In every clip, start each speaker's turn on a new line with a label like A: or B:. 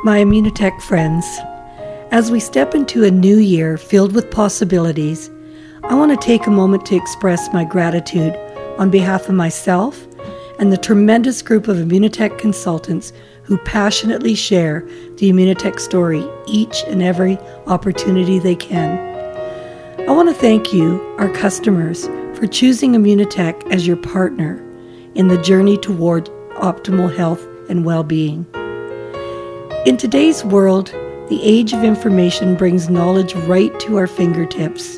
A: My Immunotec friends, as we step into a new year filled with possibilities, I want to take a moment to express my gratitude on behalf of myself and the tremendous group of Immunotec consultants who passionately share the Immunotec story each and every opportunity they can. I want to thank you, our customers, for choosing Immunotec as your partner in the journey toward optimal health and well-being. In today's world, the age of information brings knowledge right to our fingertips.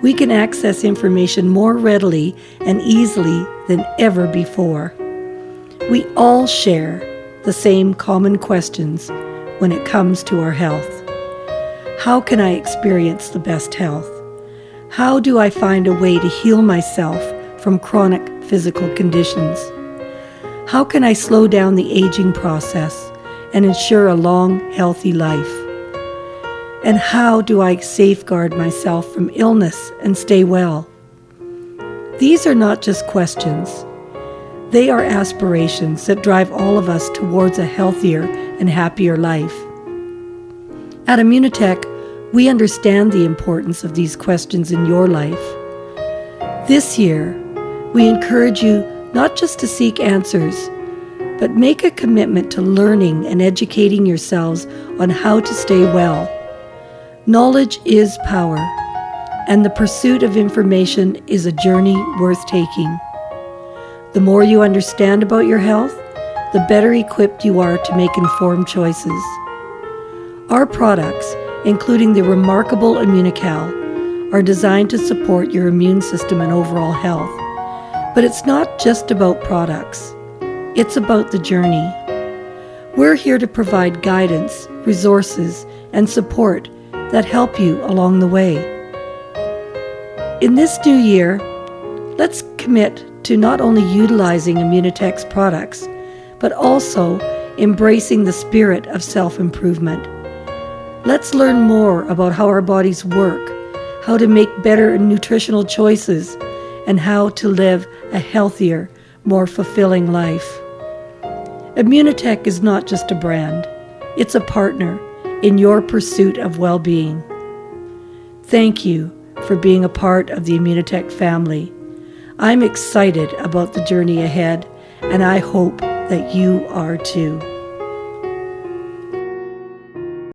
A: We can access information more readily and easily than ever before. We all share the same common questions when it comes to our health. How can I experience the best health? How do I find a way to heal myself from chronic physical conditions? How can I slow down the aging process and ensure a long, healthy life? And how do I safeguard myself from illness and stay well? These are not just questions. They are aspirations that drive all of us towards a healthier and happier life. At Immunotec, we understand the importance of these questions in your life. This year, we encourage you not just to seek answers, but make a commitment to learning and educating yourselves on how to stay well. Knowledge is power, and the pursuit of information is a journey worth taking. The more you understand about your health, the better equipped you are to make informed choices. Our products, including the remarkable Immunocal, are designed to support your immune system and overall health. But it's not just about products. It's about the journey. We're here to provide guidance, resources, and support that help you along the way. In this new year, let's commit to not only utilizing Immunotec's products, but also embracing the spirit of self-improvement. Let's learn more about how our bodies work, how to make better nutritional choices, and how to live a healthier, more fulfilling life. Immunotec is not just a brand, it's a partner in your pursuit of well-being. Thank you for being a part of the Immunotec family. I'm excited about the journey ahead, and I hope that you are too.